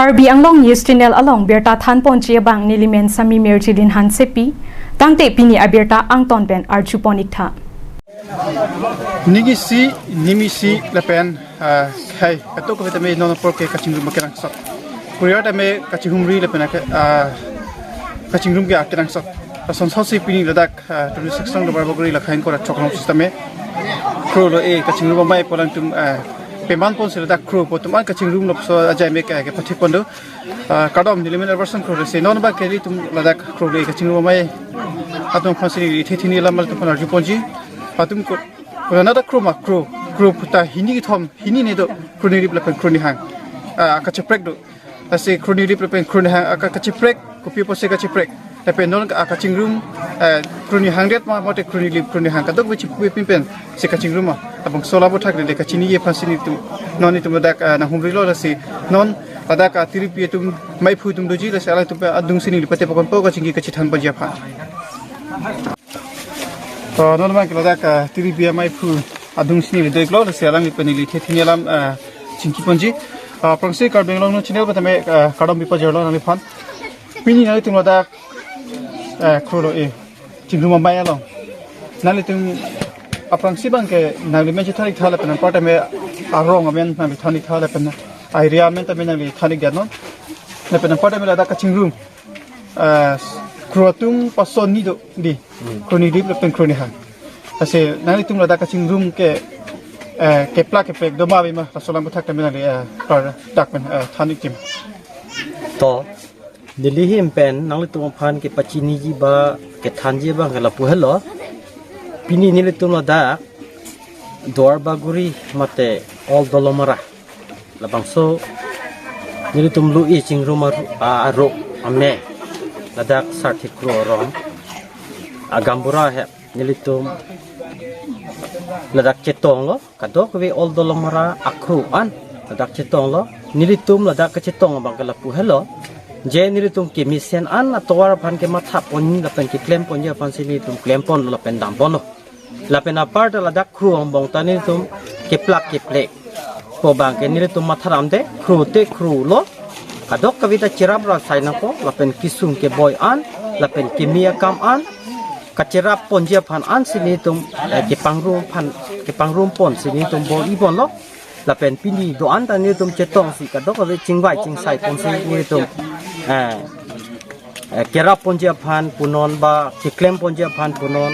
Karbi Anglong News Channel along Berta Than Ponchia Bang Nilimen Sami Merchilin Han Sepi Tangte Pini Aberta Angton Ben Archuponik Tha Nigisi nimisi lepen kai atok ko tame non porke kaching room kerang sok Korea tame kaching room ri lepen kaching room ke kerang sok son sosi pini ladak tu seksang do barbogri la khain ko ra choknom systeme kro lo e kaching room mai polang tum peman pon se ladak kro po tuman kaching room lop so ajai me ke pathik pondo kadom nilimen version kro se non ba keri tum ladak kro le kaching room mai atum phasiri thethini lamal tu pon arjuponji atum ko another crew puta hini thom hini ne do crony rip lapen crony hang aka cheprek do ase crony rip lapen crony hang aka cheprek ko pipo se ka cheprek lapen non aka chingrum crony hang ret ma mote crony rip crony hang ka dok bichi pimpen se ka chingrum ma abang sola bo thak le ka chini ye phasini tu non tu dak na humri lo se non pada ka tiripi tu mai phu tum doji le sala tu adung sini lipate pokon po ka chingi ka chithan pa japha तो नॉर्मल के लगा का टीवी भी हमारे फुल आधुनिक स्नील देख लो जैसे अलग भी निकली थे थी निलाम चिंकी पंजी प्रंसी कार्ड बेंगलोर नो चैनल पर हमें कार्डम भी पजेलो हमें फान पिनी नाले तुम लगा क्रोलो ए चिंगरू मम्बाया लो नाले तुम प्रंसी बंग के नाले में चिथारी थाले पन पार्ट में आरोंग में नाले थानी थाले पन आइरिया में तब नाले थानी गया नो नाले पन पार्ट में लगा का चिंगरू क्रोतुम पसोनी दो दी क्रोनी डिप लेपेन क्रोनी हां ऐसे नाली तुम लदा का चिंगरूम के प्ला के पेक दो माबे मा पसोलाम बथक तमे नाली पर डाकमेन थानिक टीम तो दिल्ली हिम पेन नाली तुम फान के पचिनी जी बा के थानजी बा गला पुहेलो पिनी निले तुम लदा दोर बागुरी मते ऑल दोलोमरा लबंगसो निले तुम लु ई चिंगरूम आरो अमे ladak sarti kro rom agambura he nilitum ladak cetong lo kadok we all dolomara akru an ladak cetong lo nilitum ladak cetong bang kala pu hello je nilitum ke misen an atwar phan ke matha pon la pen ke klem pon ya pan sini tum klem pon la pen dam bono la pen apart ladak kru bang tani tum ke plak ke plek po bang ke nilitum matha ram de kru te kru lo kadok kavita cirap rasai nako lapen kisung ke boy an lapen kimia kam an kacirap ponjia phan an sini tum ke pangrum pon sini tum boy ibon lo lapen pini do an tani tum cetong si kadok kave cingwai cingsai pon sini tum kerap ponjia phan punon ba kiklem ponjia phan punon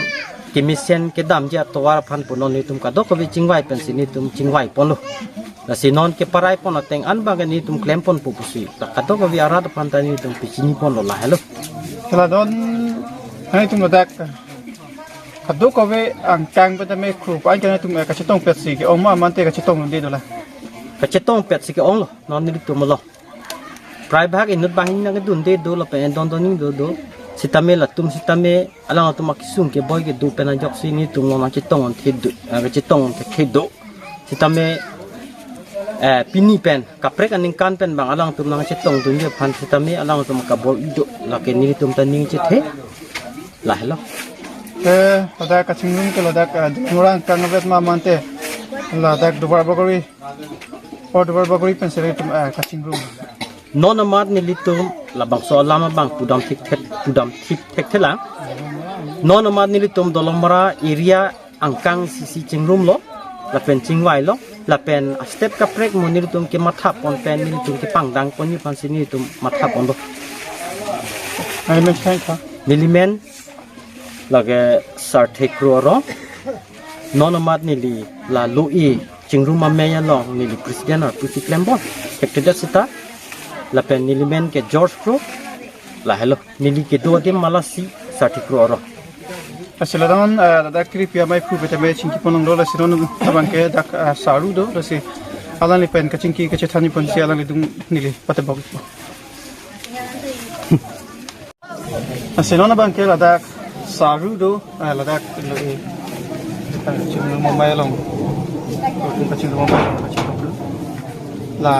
kimisen ke damjia towar phan punon ni tum kadok kave cingwai pen sini tum cingwai pon lo na sinon ke parai pon ateng an bagani tum klem pon pupusi takato ka viara to pantani tum pichini pon lo la hello kala don hai tum ladak kadu ko ve ang kang pa tame kru pa kan tum ka chitong pet si ke oma mante ka chitong de do la ka chetong pet si ke ong lo non ni tum lo prai bhag inut bahin na dun de do lo pe don don ning do sitame la tum sitame alang tum makisung ke boy ke do pe na jok si ni tum lo na chitong on thidu ka chitong on thidu sitame pini pen kaprek aning kan pen bang alang tum nang chetong dunya phan sitame alang tum ka bol ido la ke ni tum taning chethe la hello lada ka chingrum ke lada ka ngurang kang vet ma mante lada dubar bagori pen sere tum ka chingrum non amat ni litum la bang so lama bang pudam thik thek thela non amat ni litum dolomara area angkang sisi chingrum lo la pen chingwai lo la pen step ka prek monir tum ke matha pon pen ni tum ke pangdang pon ni pan sini tum matha pon do ai men khai kha nilimen lage sarthek ro non amat ni li la lui chingrum ma me ya long ni li president or pusi klembon ekta sita la pen nilimen ke george pro la hello nili ke do dem malasi sarthek ro asila don lada kripia mai fu beta me chinki ponong do la siron abang ke dak saru do rasi alan li pen ka chinki ka chethani pon si alan li dung nili pate bog asila na bang ke lada saru do lada chingru mumbai long ka chingru mumbai la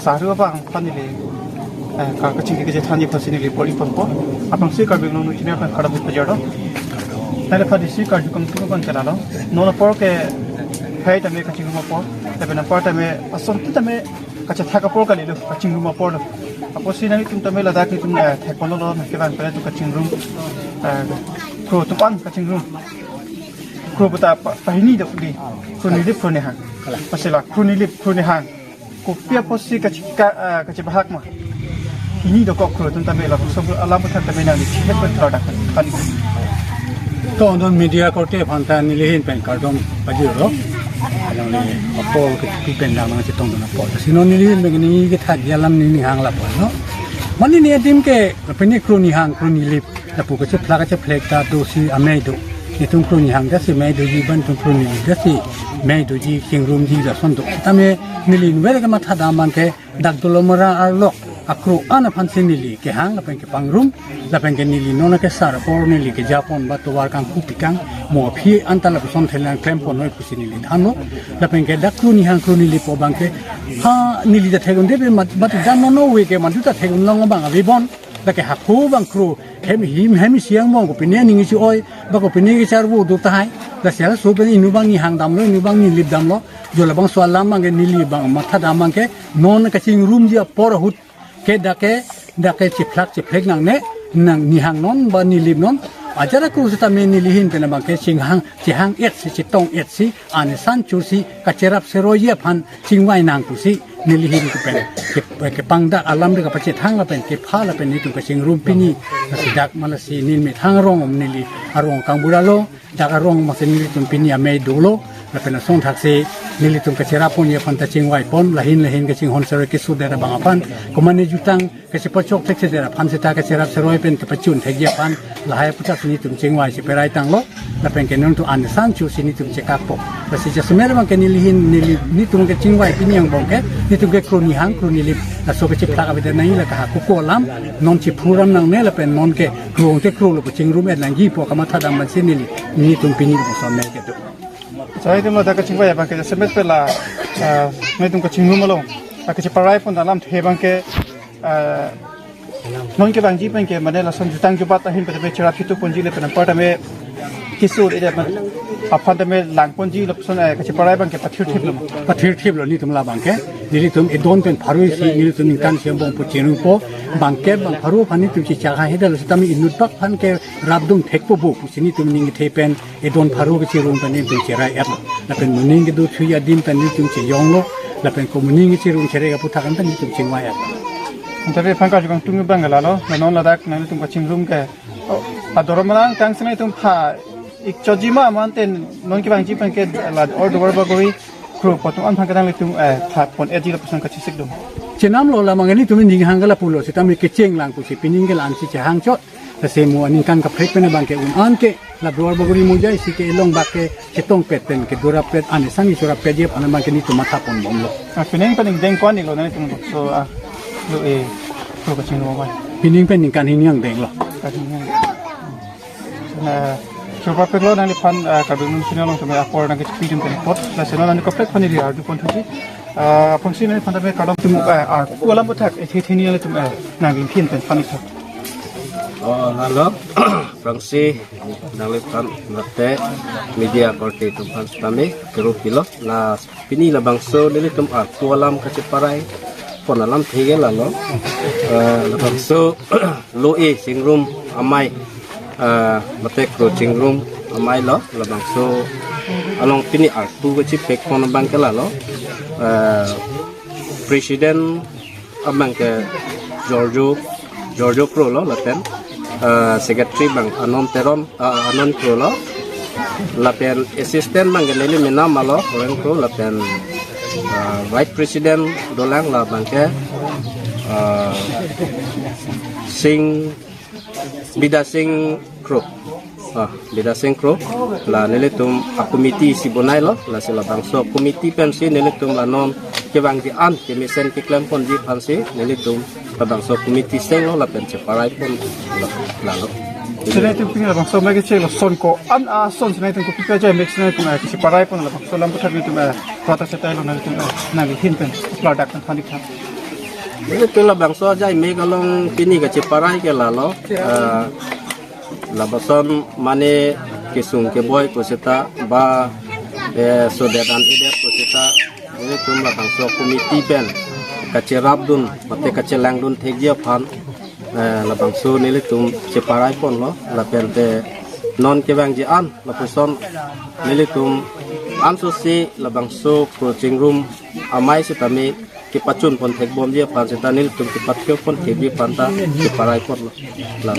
saru bang panili ka chinki ka chethani pon si nili pori pon po apang si ka bingno nu chine ka khada bu pajado Nada pada si karju kang tu kan celalo, nona por ke hai tame kacing rumah por, tapi nampak tame asam tu tame kaca thaka por kali lo kacing rumah por lo, apa sih nanti tum tamai ladak ni tum teknologi lo nak kita pada tu kacing room kru tuan kacing room kru buta pahini dak di kru ni lip kru ni hang pasal kru ni lip kru ni hang kopi apa sih kacik bahak mah ini dak kru tum tamai lah sebab alam buta tamai nanti cipet bertradak kan तो उन मीडिया कोटे फंता निलेहिन पेन कार्डों बजिरो अनोने अपो के पेन दामा के तोंग ना पो सिनो निलेहिन बेगनी के था यालम नि हांग ला पो नो मनि ने टिम के पेनि क्रोनी हांग क्रोनी लिप ला पु के छ फ्ला के छ फ्लेक ता दोसी अमे दो नि तुम क्रोनी हांग दसी मे दो जी बन तुम क्रोनी दसी मे दो जी किंग रूम जी दा सन दो तमे निलिन वेरे के माथा दामान के डाक दोलोमरा आर लोक akro ana phanse nili ke hang la ke pangrum la ke nili nona ke sar por nili ke japon ba to war kang kupikang mo phi antala son thelang krempon noi khusi nili dhano la ke dakru ni hang kru nili po bang ke ha nili da thegun de ba dan no we ke man ta thegun long bang abi bon la ke hakhu bang kru hemi siang mong ko pinia ningi si oi ba ko pinia ke char bu du tai la sel so pe inu bang ni hang dam lo inu bang ni lip dam lo jo la bang so lam bang ke nili bang matha dam bang ke non ka ching room ji por hut ke dake ciplak nang ne nang nihang non ba nilib non ajara ku sta me nilihin pena ba ke singhang chihang et si chitong et si ane san chu si ka cherap sero ye phan chingwai nang ku si nilihin ku pen ke pangda alam de ka pache thang la pen ke pha la pen ni tu ka sing rum pini si dak mala si nin me thang rong om nili arong kang buralo dak arong ma se nili tum pini ame dolo la pen song thak se nili tum ka cherap pon ye phan ta chingwai pon lahin ke ching hon sero ke su de ra bang apan ko mane jutang ke se pachok tek se de ra phan se ta ka cherap sero pen ke pachun thek ye pan la hai putak ni tum chingwai si perai tang lo la pen ke non tu an san chu si ni tum che kak po la si ja semer bang ke nilihin nili ni tum ke chingwai pini yang bong ke ni tum ke kroni hang kroni lip la so ke chip plak ave de nai la ka ko lam non chi phuram nang ne la pen non ke krong te krong lo ching rum et lang gi po ka ma tha dam man si nili ni tum pini ko so me ke tu saya tu mula kacing bayar bangke semet pela, mereka kacing rumah long, kacing parai pun dalam tu hebang ke, non ke bangji bangke mana lah sanjutang jubat tahin pada bercerap itu pun jile pernah pada me kisur ini apa pada me lang pun jile pun kacing parai bangke pathir thip lo ni tum la bangke nili tum edon pen pharu si nili tum kan siam bong pu chenu po bangke bang pharu phani tum chi chaga hedal sitami inut pak phan ke rabdung thek po bu sini tum ning the pen edon pharu ke chirum pen ni tum cherai ap la pen muning ke du thuya dim pen ni tum chi yong lo la pen ko muning ke chirum chere ga puthakan pen ni tum chingwa ap tapi pangkal juga tunggu bangga lo non ladak nanti tum kacing rum ke adoram lang kang senai tum pha ik chojima manten non ke bangji bangke la order bagori kru potong an pangkal lang tum pha pon eji la pesan kacing sik dum chenam lo la mangani tum ning hangala pulo sitami ke cheng lang ku si pining ke lan si chang chot ta se mu anin kan ka prek pena bangke un an ke la dor bagori mu jai si ke long bakke chetong peten ke dora pet an sangi sura pet je pan bangke ni tu matha pon bom lo pening pening deng kwan ni lo nanti tum so lo kru kacing rum ba pining pen ning kan hin yang deng lo kacing coba perlu nanti pan kadang sini orang cuma apor nanti speedin kan pot, lah sini nanti komplek pan ini ada pun tuji, fungsi nanti pan tapi kadang cuma ulam betak, ini nanti cuma nanti pian pan itu. Halo, fungsi nanti pan nanti media korte itu pan kami keruk kilo, nah ini lah bangsa dari tempat ulam keciparai, pon alam tiga lalu, bangsa loe singrum amai. Mate coaching room amai lo labang so along pini artu ke chipek pon bang ke la lo president abang ke Giorgio Pro lo laten secretary bang anon Pro lo lapen assistant bang ke lele mina malo orang Pro lapen vice president dolang la bang ke Bida Sing Kro, Bida Sing Kro, la nilitum a committee si bonai lo, la sila bangso committee pensi nilitum la non ke bang di an ke misen ke klem pon di pensi nilitum la bangso committee seng lo la pensi parai pon la lo. Sini tu pinggir bangso mereka cek lo son ko an son sini tu kopi aja mix sini tu si parai pon la bangso lampu tapi tu kota setai lo nanti tu nanti hinten produk kan panik kan. Itu lah bangsa aja ini kalau kini kecil parai ke lalu, labasan mana kisung ke boy kusita ba soderan ide kusita ini tu lah bangsa komiti pen kache rabdun mate kache langdun thekjia phan la bangsu nilitum che parai pon lo la pente non ke bang ji an la puson nilitum ansu si la bangsu coaching room amai se tami ke pachun pon thek bom dia phan se tanil tum ke pathyo pon ke bi phan ta ke parai pon lo la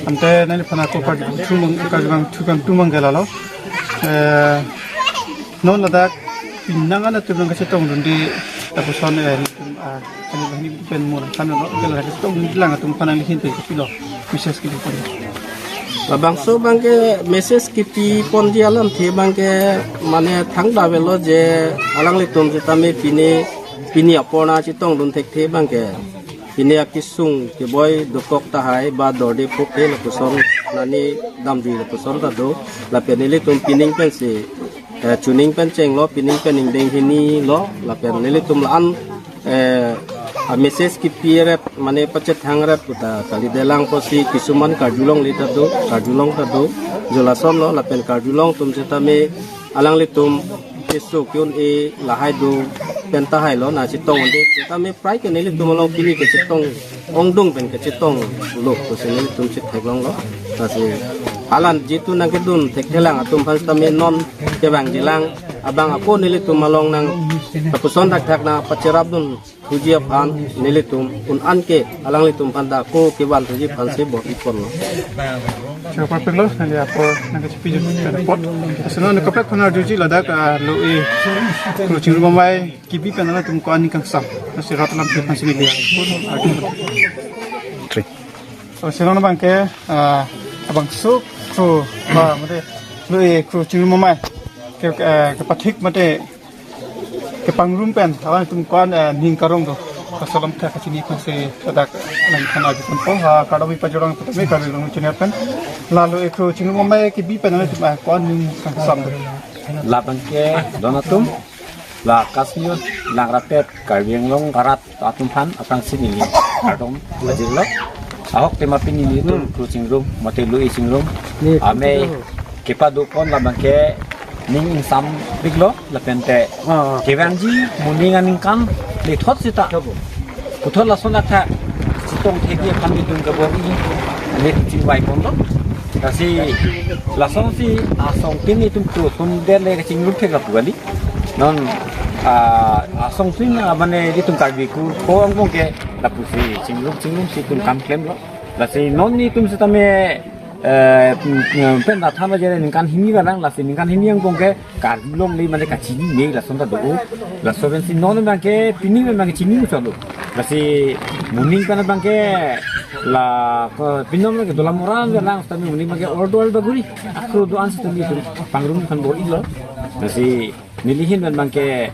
ante nani phana ko ka tumang gala lo non ladak pinanga na tubang kasi tong dundi tapos on kani pen mo kan no gala kasi tong dundi lang atum panang lihin pe pilo message ki pon la bangsu bangke message ki pi pon dia lam the bangke mane thang da velo je alang le tum je tame pini apona chi tong dun thek the bangke pini akisung ke boy dokok ta hai ba dorde phok the la puson nani dam di la puson ta do la penile tum pining pen se tuning pen cheng lo pining pen ing deng hini lo la penile tum la an a message ki pirep mane pachet hangrap puta kali delang posi kisuman kardulong lita do kardulong ta do jolason lo la pen kardulong tum se tame alang le tum kesu kyun e la hai do pen ta hai lo na chi tong de tame prai ke nele tum lo pini ke chi tong ong dung pen ke chi tong lo ko se nele tum chi thek long lo ta se alan jitu nang ke dun thek thelang atum phal tame non ke bang dilang abang apo nele tum malong nang tapuson dak thak na pacherab dun Tujia pan nilitum un anke alang litum panda ko keban tuji pan se bot ipon lo. Siapa perlu nanti apa nanti cepet pot. Senang nak kapet panar juji ladak lo kalau cinggu mamai kibi kan nanti tum kuan nikang sam. Nasi rat lam kipan sini dia. So senang nak bangke abang sup kru mate lo kru cinggu mamai ke patik mate ke pangrum pen awan tum kuan ning karong do kasalam tha kachini kon se sadak lang khana ji kon po ha kadawi pajorang patame karong chine pen lalu ekro chingu mamai ke bi pen na tum kuan ning sam do la bangke donatum la kasnius lang rapet karbiang long karat atum phan apang sini karong lajillo ahok tema pinini tum cruising room motel lui sing room ame kepadu kon la bangke ning sam biglo la pente kevanji muningan kan le thot sita uthol la sona tha sitong theki khambi dun ka bo ni le chingwai kon lo kasi la song si asong pini tum tu tum de le chingru theka puali non asong sin abane di tum karbi ku ko ang ke la pusi chingru si tum kam klem lo la si non ni tum sita me pen da thama jere ningkan himi garang la sin ningkan himi ang kongke karbilong le mane ka chini ne la sonda do la soben sin non bangke pining bangke chini mu chalo la si muning kana bangke la pinom ke dolam moran la lang stami muning bangke ordo baguri akro do ans tami pangrum kan bo ilo la si nilihin bangke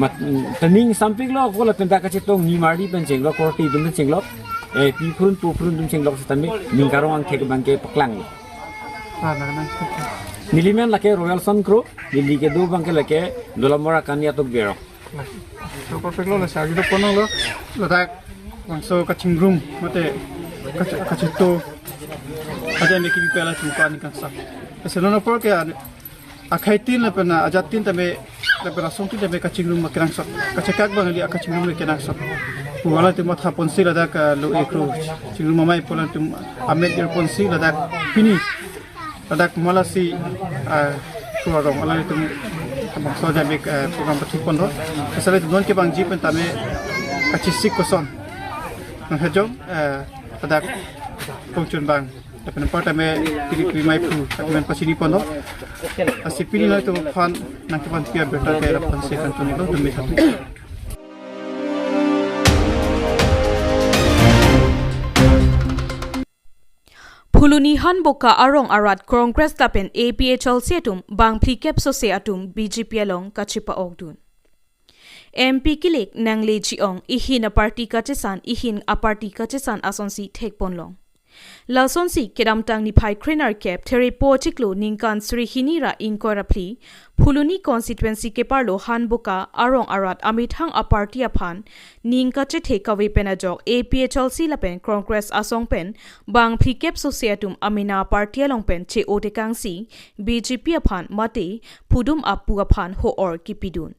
mat taning samping lo ko la penta ka chitong ni mari pen chenglo korti dum chenglo pi phurun dum chenglok stami ningkarong ang thek bangke paklang nilimen lake royal sun crow nili ke do bangke lake dolamora kania tok bero so perfect lo la sa gido ponong lo ladak so kaching room mate kachito aja ne ki pela tum kuan nikang sam senang por ke akhaitin la pena ajatin tame la pena songti tame kaching room makrang sok kachakak bang li akaching room le kenang sok wala tu mat hapon si ladak lo ekro cingru mamai polan tu amet ir pon si ladak pini ladak malasi kurang ala tu bang soja mek program patik pon do asale tu don ke bang ji pen tame kachisik koson na hejo ladak pongchun bang tapi nampak tame kiri mai pu tapi men pasini pon do asipini la tu fan nak pan kia better ke rapan se kan tu ni do demi satu Phuluni hanboka arong arat Congress tapen APHL setum bang plikep sose atum BJP along kachipa ogdun. MP kilik nangle jiong ihin a party kachesan ihin a party kachesan asonsi thekpon long. Lasonsi kedamtang ni phai krenar kep there pochiklo ningkan sri hinira inkorapli Phuluni constituency ke parlo hanboka arong arat amithang a party aphan ningka che thekawe penajok APHL silapen Congress asong pen bang phikep societum amina party along pen che otekang si BJP aphan mate phudum apu aphan ho or kipidun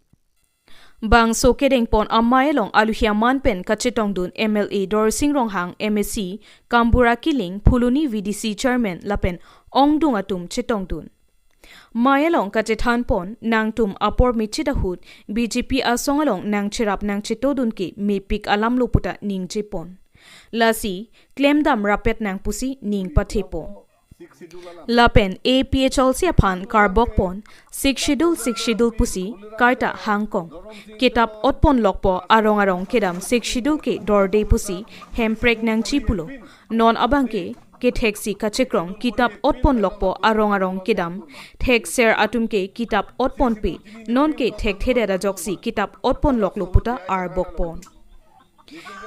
Bang so kedeng pon amai long aluhiaman pen kachetong dun MLA Dorsing Ronghang MSC Kambura Kiling Phuluni VDC Chairman lapen ongdung atum chetong dun. Mayalong kachethan pon nang tum apor michidahut BJP asongalong nang chirap nang chitodun ki mipik alam luputa ning jepon. Lasi claim dam rapet nang pusi ning pathepo. Lapen APHL siapan karbok pon 6 schedule pusi karta Hong Kong. Kitab otpon lokpo arong kedam 6 schedule ke dorde pusi hemprek nang chipulo. Non abangke ke theksi kachekrong kitab otpon lokpo arong kedam thek ser atum ke kitab otpon pe non ke thek thedera joksi kitab otpon loklo puta arbok pon.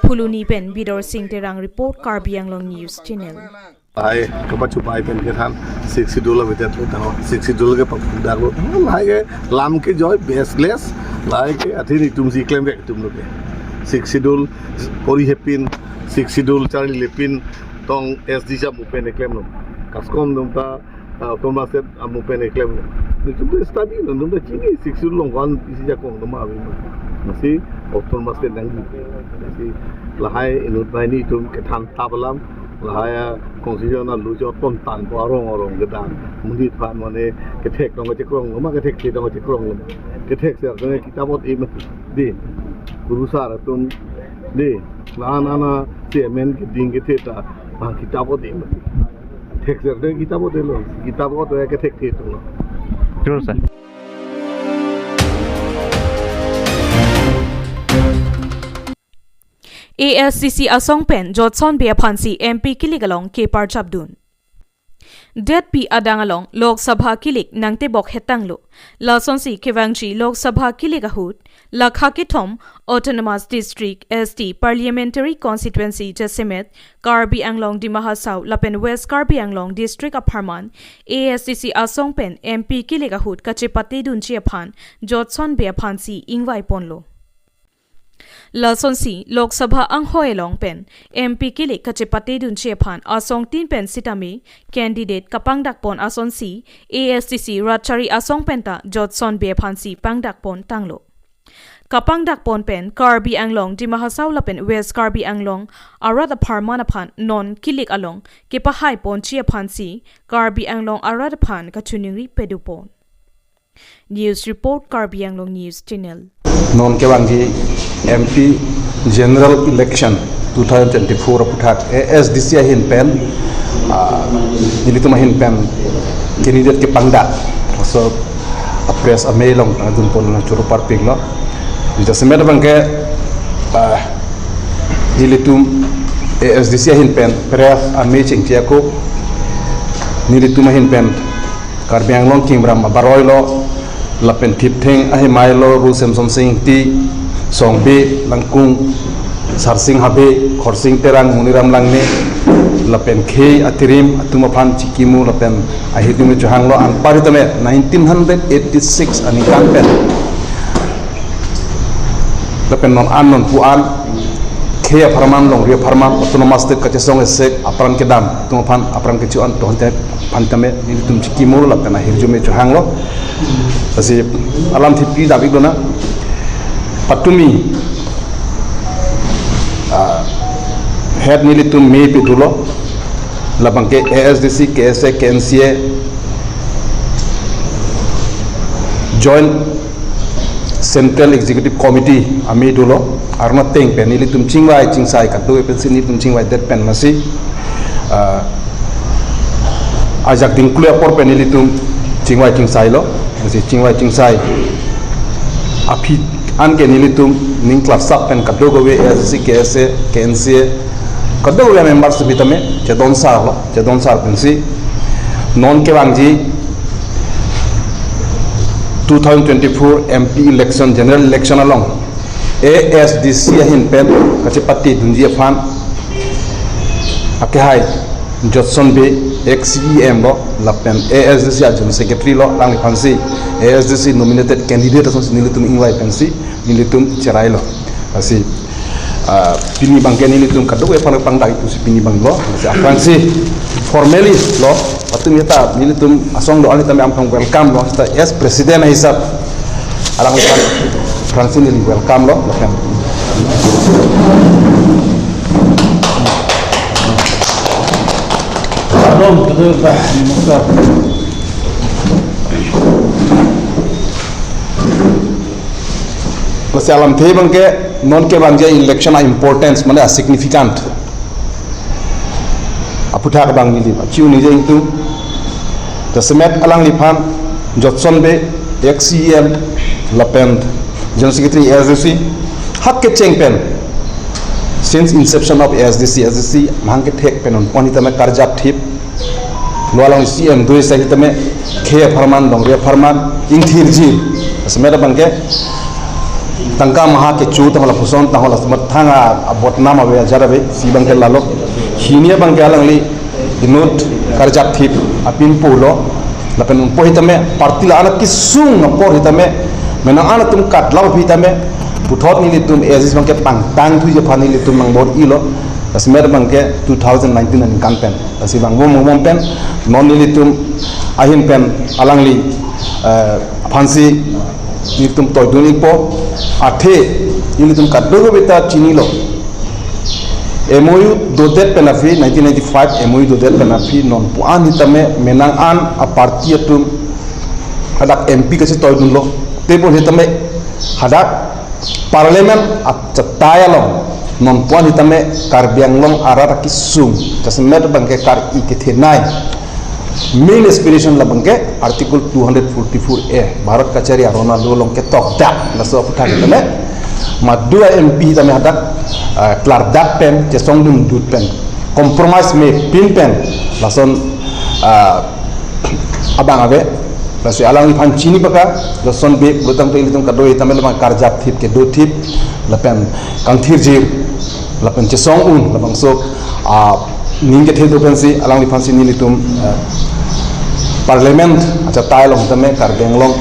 Phuluni pen Bidor Singh Terang report Karbi Anglong News Channel. Ai kapan cuba pen ke than 6 schedule betet lo tano 6 schedule ke pakda lo lai ke lam ke joy baseless lai ke athini tumsi claim ke tum lo ke 6 schedule pori hepin 6 schedule charli lepin tong SD sa mupen claim lo kaskom dum ta Thomas set mupen claim lo ni tum study lo dum ta chini 6 schedule long wan isi ja kong dum avi masi Thomas set nang masi lahai inut bai ni tum ke than tabalam lahaya constitutional lujo ton tan po arong gedang mundi phan mane ke thek dong ke krong ma ke thek ti dong ke krong ke thek ser dong kitabot im di guru sar tum di lana se men ke ding ke theta ba kitabot im thek ser dong kitabot lo kitabot ke thek ti to Sure, sir. ASCC Asong Pen Jotson Bea Phansi MP Kiligalong K Parchabdun. Det P Adangalong Lok Sabha Kilik Nangte Bok Hetanglo Lasonsi Kevangji Lok Sabha Kiligahut Lakhakitom Autonomous District ST Parliamentary Constituency Jasimet Karbi Anglong Di Mahasau Lapen West Karbi Anglong District Aparman ASCC Asong Pen MP Kiligahut Kachepati Dunchi Aphan Jotson Bea Phansi Ingwai Ponlo Lasonsi Lok Sabha ang hoelong pen MP Kilik Kachepati Dunche Phan Asong Tin Pen Sitami candidate Kapangdak Pon Asonsi ASCC Ratchari Asong Penta Jotson Bea Phansi Pangdak Pon Tanglo Kapangdak Pon Pen Karbi Anglong Di Mahasau Lapen West Karbi Anglong Arada Parmanapan Non Kilik Along Kipahai Pon Chia Phansi Karbi Anglong Arada Pan Kachuningri Pedupon. News Report Karbi Anglong News Channel. Non Kewangi MP General Election 2024 puthak ASDC hin pen nilituma hin pen candidate ke pangda so apres amelong adun pon na churu parpig lo bisa semet bangke nilitum ASDC hin pen pref ame chingtia ko nilituma hin pen Karbiang long kimbram baroy lo lapen tip thing ahi mailo ru semsom sing ti songbe langkung sarsing habe khorsing terang muniram langne lapen khe atirim atuma phan chikimu lapen ahi tumi chuhang lo ang paritame 1986 ani kampen lapen non anon puan khe farman long ri farman autonomous state kachesong sek apran kedam tuma phan apran ke chuan to hante pantame ni tum chikimu lapen ahi jume chuhang lo asi alam thipi dabi gona patumi head nilitum me pidulo labangke ASDC KSA KNCA Joint Central Executive Committee ami dulo arna teng pen nilitum chingwai chingsai kadu pen nilitum chingwai det pen masi ajak dingklu apor pen nilitum chingwai chingsai lo masi chingwai chingsai api anke nilitum ning class up pen kadogo we ASC KSA KNCA kadogo we members bitame chedon sar pensi non kewangji 2024 MP election general election along ASDC hin pen kachepati dunji fan akehai Johnson be XEM lo lapen ASDC ajun secretary lo lang fansi ASDC nominated candidate ason nilitum ingwai pensi nilitum cerai lo asi pini bangke nilitum kadu we pang itu si pini bang lo asi fansi formally lo patum yata nilitum asong do ali tamam welcome lo sta yes president hisab alang Francine welcome lo lapen Kasi alam the bangke non ke bangja election a importance mane a significant aputhak bang mili chiu ni jeng tu the semet alang liphan jotson be xcm lapend general secretary SDC hak ke chengpen since inception of SDC mang ke thek penon ponita me karjap thip loalang cm doi sa hitame khe farman dong re farman ingthir ji semet bangke tangka maha ke chu ta hala puson ta hala smat thanga abot nama be jarabe si bangke lalo hinia bangke alangli inut karjap thip apin pulo lapen po hitame parti la anak kisung por hitame menang anak tum kat law hitame puthot ni litum ezis bangke pang tu je phani litum mang bor ilo asmer bangke 2019 an campaign asi bang mom pen non ni litum ahin pen alangli phansi litum toy duni po athe litum kat dogo beta chini lo MOU dodet penafi 1995 MOU dodet penafi non puan hitame menang an a parti atum hadak MP kasi toy dun lo tebol hitame hadak parliament at chataya lo non puan hitame karbiang long arara kisum kasmet bangke kar ikithenai main aspiration la bangke article 244A Bharat Kachari arona lo long ke tok dak la so puthak hitame madua MP hitame hadak klar dak pen ke song dum dut pen compromise me pin pen lason abang ave lasi alang li phan chini baka lason be butang to ilitum kadoi tamel ma karjap thip ke do thip lapen kangthir jir lapen che song un lapang so ning ke the do pen si alang li phan si ni litum parliament acha tai long tame kar benglong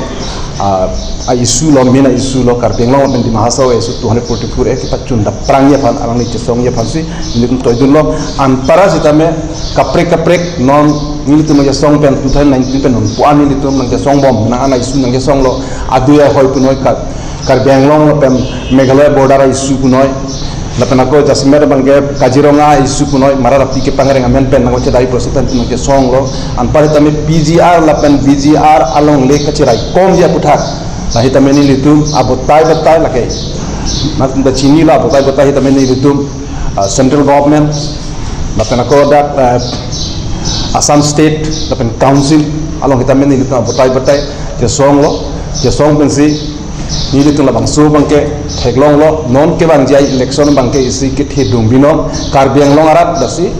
a isu lo mina isu lo kar benglong pen di mahasau isu 244 ki pachun da prang ye phan alang li che song ye phan si litum toy dun lo antara sitame kaprek non nilitum ya song pen 2019 pen non puan nilitum nang song bom na ana isu nang song lo aduya hoy punoi kar benglong pen meghalaya border isu punoi lapena ko jasmer bangge kajironga isu punoi marara pike pangereng amen pen nang chedai prosetan nang song lo anpare tame PGR lapen VGR along le kachirai kom dia puthak lahi tame nilitum abotai batai lake na da chini la abotai batai tame nilitum central government lapena ko dat Assam State lapen Council along kita meni litu batai ke song lo ke song pensi ni litu labang so bangke theglong lo non ke bang jai election bangke isi ke thedung binom karbiang long arat dasi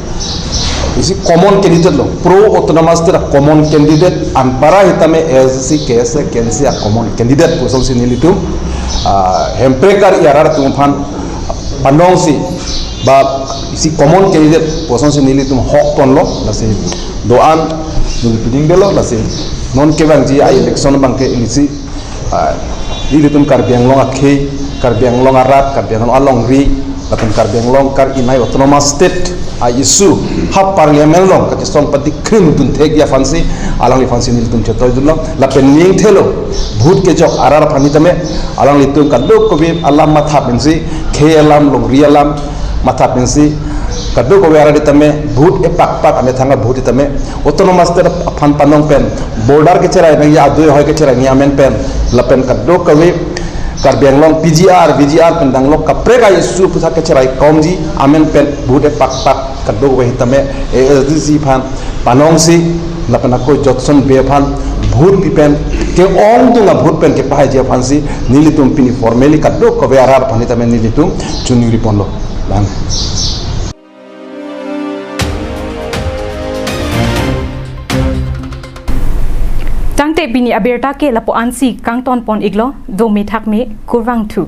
isi common candidate lo pro autonomous tera common candidate ampara hitame SC KS kensi a common candidate ko song sini litu hemprekar iarar tumpan pandong si ba isi common candidate poson se nili tum hok ton lo lasi doan nuli piding belo lasi non ke bang ji ai election bang ke ilisi nili tum karbiang long akhe karbiang long arat karbiang long along ri lapen karbiang long kar inai autonomous state ai isu hap parliament long ka song pati krim tun thek ya fansi alang li fansi nili tum chetoy dun lo lapen ning thelo bhut ke jok arar phani tame alang li tum kadok ko bi alam matha bensi khe alam long ri alam matha pensi kadu ko wera ditame bhut e pak ame thanga bhut ditame autonomous ter phan panong pen border ke cherai ngi adu hoy ke cherai ngi amen pen lapen kadu ko we karbiang long VGR pen danglok kapre ga isu putha ke cherai komji amen pen bhut e pak kadu ko hitame SDC phan panong si lapen ko jotson be phan bhut pen ke ong tunga bhut pen ke pahai je phan si nilitum pini formally kadu ko wera phani tame nilitum chuni ripon lo lang Tangte bini aberta ke lapo ansi kangton pon iglo do me thak me kurwang thu